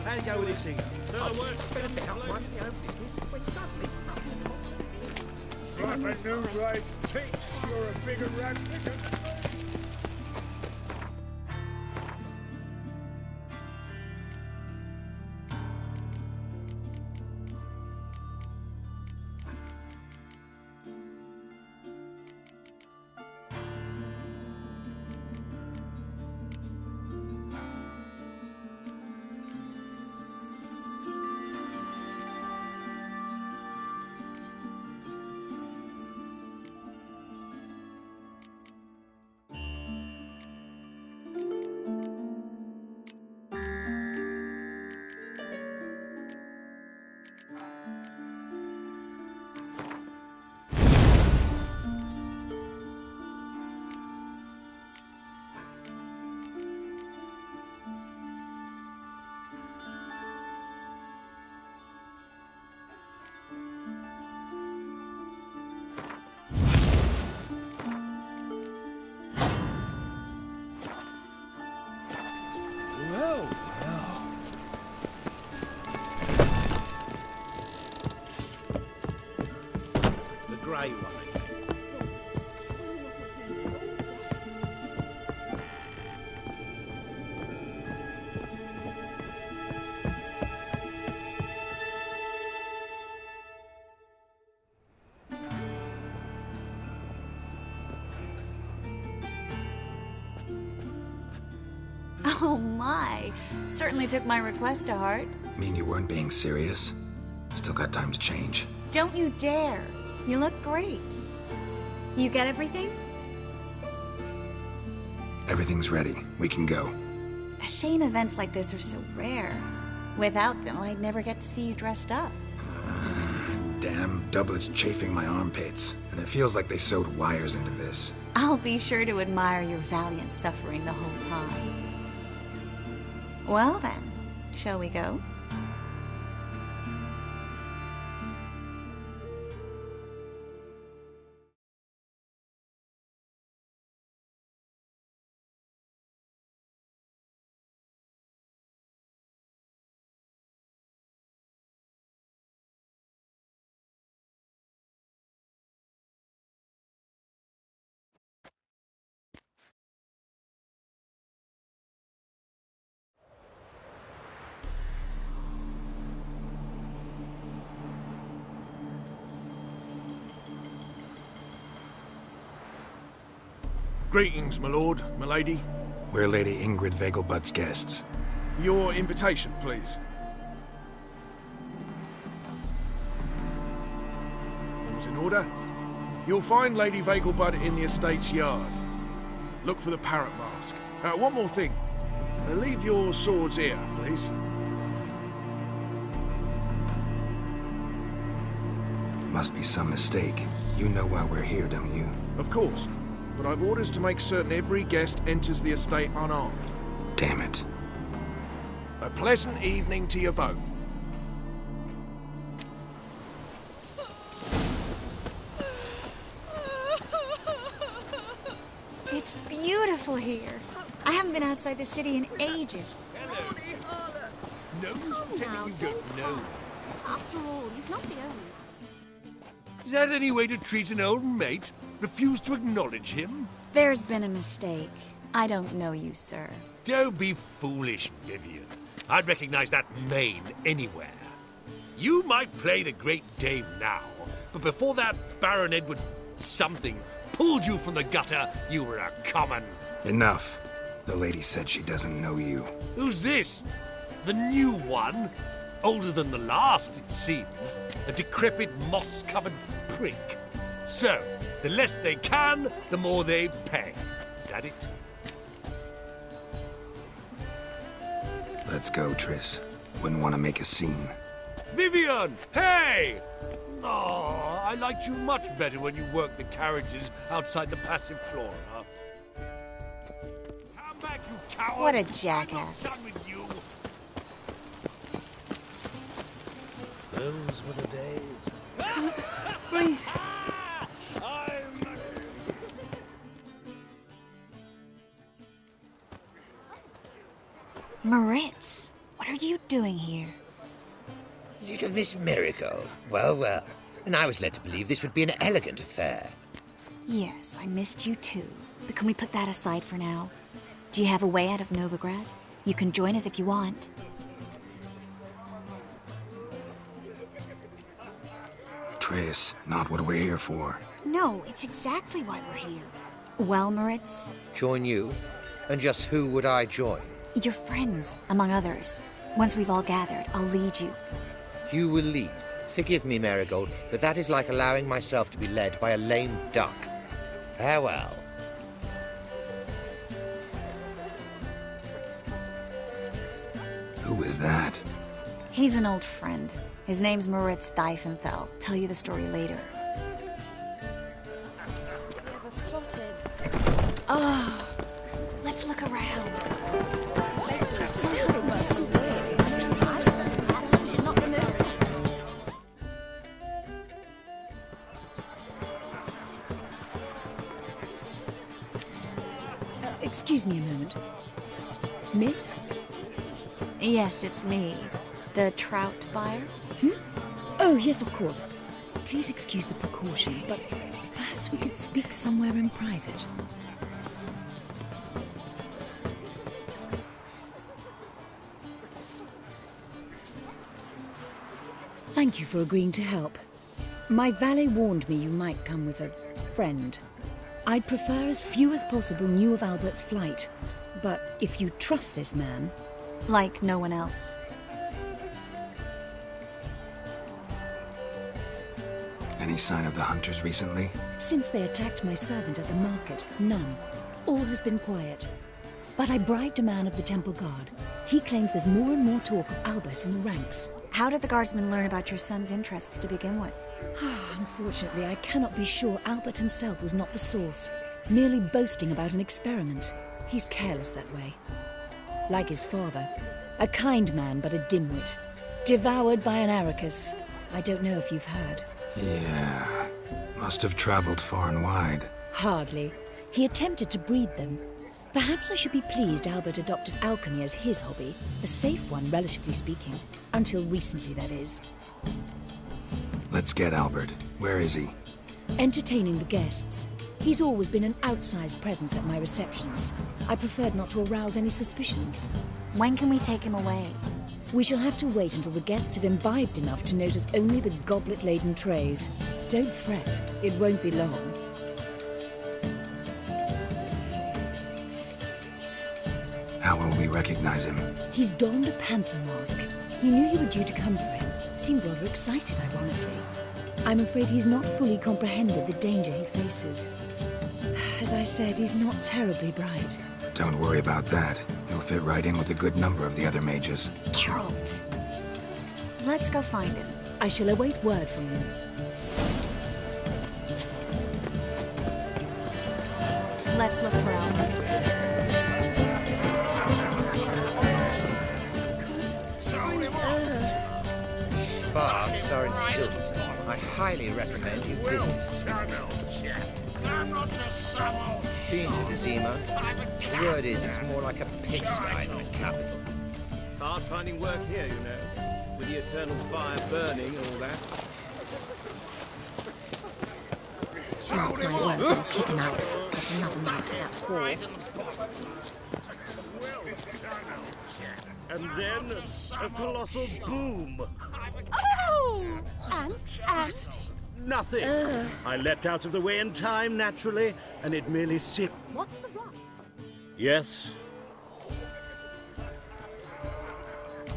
How you go with this thing? Slap a new ride's teeth. You're a bigger rat picker. Oh my, certainly took my request to heart. Mean you weren't being serious? Still got time to change. Don't you dare. You look great. You get everything? Everything's ready. We can go. A shame events like this are so rare. Without them, I'd never get to see you dressed up. Damn doublet's chafing my armpits, and it feels like they sewed wires into this. I'll be sure to admire your valiant suffering the whole time. Well then, shall we go? Greetings, my lord, my lady. We're Lady Vegelbud's guests. Your invitation, please. All's in order. You'll find Lady Vegelbud in the estate's yard. Look for the parrot mask. One more thing. Leave your swords here, please. Must be some mistake. You know why we're here, don't you? Of course. But I've orders to make certain every guest enters the estate unarmed. Damn it. A pleasant evening to you both. It's beautiful here. I haven't been outside the city in ages. Hello. No use pretending you don't know. After all, he's not the only. Is that any way to treat an old mate? Refuse to acknowledge him? There's been a mistake. I don't know you, sir. Don't be foolish, Vivian. I'd recognize that mane anywhere. You might play the great dame now, but before that Baron Edward something pulled you from the gutter, you were a common. Enough. The lady said she doesn't know you. Who's this? The new one? Older than the last, it seems. A decrepit, moss-covered prick. So, the less they can, the more they pay. Is that it? Let's go, Triss. Wouldn't want to make a scene. Vivian! Hey! Oh, I liked you much better when you worked the carriages outside the passive flora. Come back, you coward! What a jackass. I'm not done with you. Those were the days. Breathe. Moritz, what are you doing here? Little Miss Marigold. Well, well. And I was led to believe this would be an elegant affair. Yes, I missed you too. But can we put that aside for now? Do you have a way out of Novigrad? You can join us if you want. Triss, not what we're here for. No, it's exactly why we're here. Well, Moritz? Join you? And just who would I join? Your friends, among others. Once we've all gathered, I'll lead you. You will lead. Forgive me, Marigold, but that is like allowing myself to be led by a lame duck. Farewell. Who is that? He's an old friend. His name's Moritz Diefenthal. Tell you the story later. Oh, let's look around. Excuse me a moment. Miss? Yes, it's me. The trout buyer? Oh, yes, of course. Please excuse the precautions, but perhaps we could speak somewhere in private. Thank you for agreeing to help. My valet warned me you might come with a friend. I'd prefer as few as possible knew of Albert's flight, but if you trust this man... Like no one else. Any sign of the hunters recently? Since they attacked my servant at the market, none. All has been quiet. But I bribed a man of the Temple Guard. He claims there's more and more talk of Albert in the ranks. How did the guardsmen learn about your son's interests to begin with? Unfortunately, I cannot be sure Albert himself was not the source, merely boasting about an experiment. He's careless that way. Like his father. A kind man, but a dimwit. Devoured by an Arrakis. I don't know if you've heard. Yeah. Must have traveled far and wide. Hardly. He attempted to breed them. Perhaps I should be pleased Albert adopted alchemy as his hobby. A safe one, relatively speaking. Until recently, that is. Let's get Albert. Where is he? Entertaining the guests. He's always been an outsized presence at my receptions. I preferred not to arouse any suspicions. When can we take him away? We shall have to wait until the guests have imbibed enough to notice only the goblet-laden trays. Don't fret, it won't be long. How will we recognize him? He's donned a panther mask. He knew you were due to come for him. Seemed rather excited, ironically. I'm afraid he's not fully comprehended the danger he faces. As I said, he's not terribly bright. Don't worry about that. He'll fit right in with a good number of the other mages. Geralt! Let's go find him. I shall await word from you. Let's look for Albert. Baths are in Silverton. I highly recommend you visit. Been to Vizima? The word is it's more like a pigsty than a capital. Hard finding work here, you know. With the eternal fire burning and all that. Mark my words, I'll kick him out. That's another night for that whore. And then a colossal boom. Oh! And Nothing. I leapt out of the way in time, naturally, and it merely sipped. what's the rush? Yes.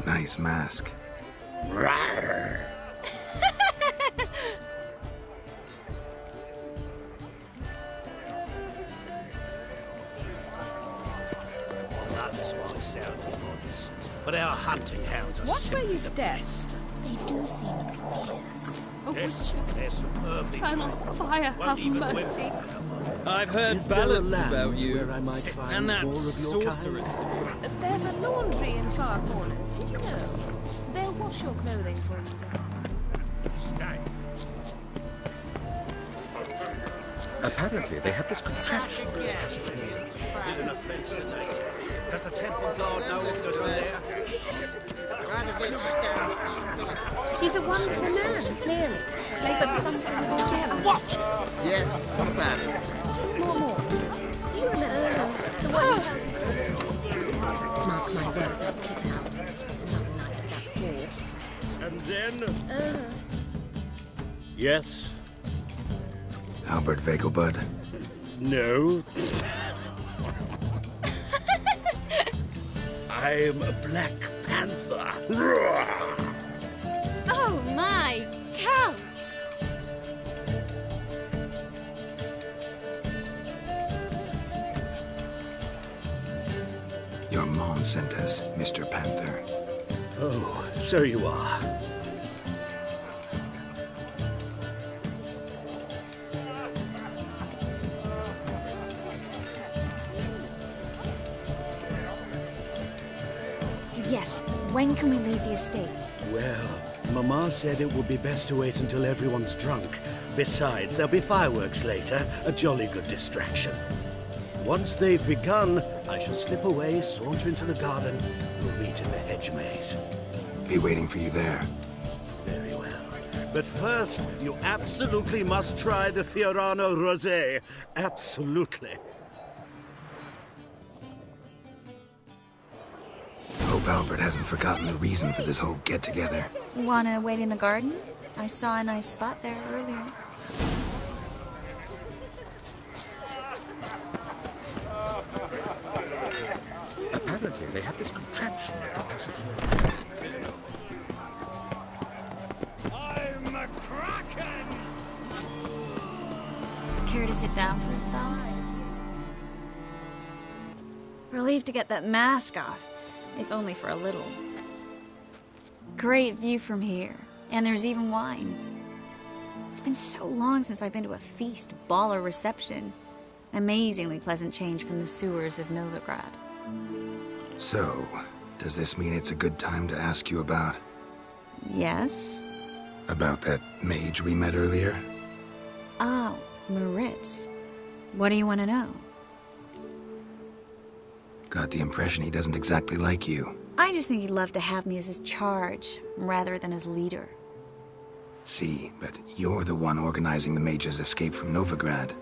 Nice mask. Rawr. Others might sound modest, but our hunting hounds are Watch where simply you the step. best. They do seem fierce. Yes, they're superbly Eternal trained. fire, Won't have even mercy. whimper. I've heard Is there a ballads land about you, where I might find and that more of your sorceress. There's a laundry in far corners. Did you know? They'll wash your clothing for you. Stay. Apparently, they have this contraption. Is an offense to nature. Does the temple guard know what goes on there? He's a wonderful man, clearly. But something again. What? Yes, what about it? More. Do you remember the one who held his breath? Mark my words, as kick out. It's another night at that hall. And then... Yes? Albert Vegelbud. No. I'm a Black Panther. Oh my cow! Your mom sent us, Mr. Panther. Oh, so you are. Yes, when can we leave the estate? Well, Mama said it would be best to wait until everyone's drunk. Besides, there'll be fireworks later, a jolly good distraction. Once they've begun, I shall slip away, saunter into the garden. We'll meet in the hedge maze. Be waiting for you there. Very well. But first, you absolutely must try the Fiorano Rosé. Absolutely. Hope Albert hasn't forgotten the reason for this whole get-together. Wanna wait in the garden? I saw a nice spot there earlier. Apparently, they have this contraption. I'm a kraken! Care to sit down for a spell? Relieved to get that mask off, if only for a little. Great view from here, and there's even wine. It's been so long since I've been to a feast, ball, or reception. Amazingly pleasant change from the sewers of Novigrad. So, does this mean it's a good time to ask you about... Yes? about that mage we met earlier? Oh, Moritz. What do you want to know? Got the impression he doesn't exactly like you. I just think he'd love to have me as his charge, rather than his leader. See, but you're the one organizing the mage's escape from Novigrad.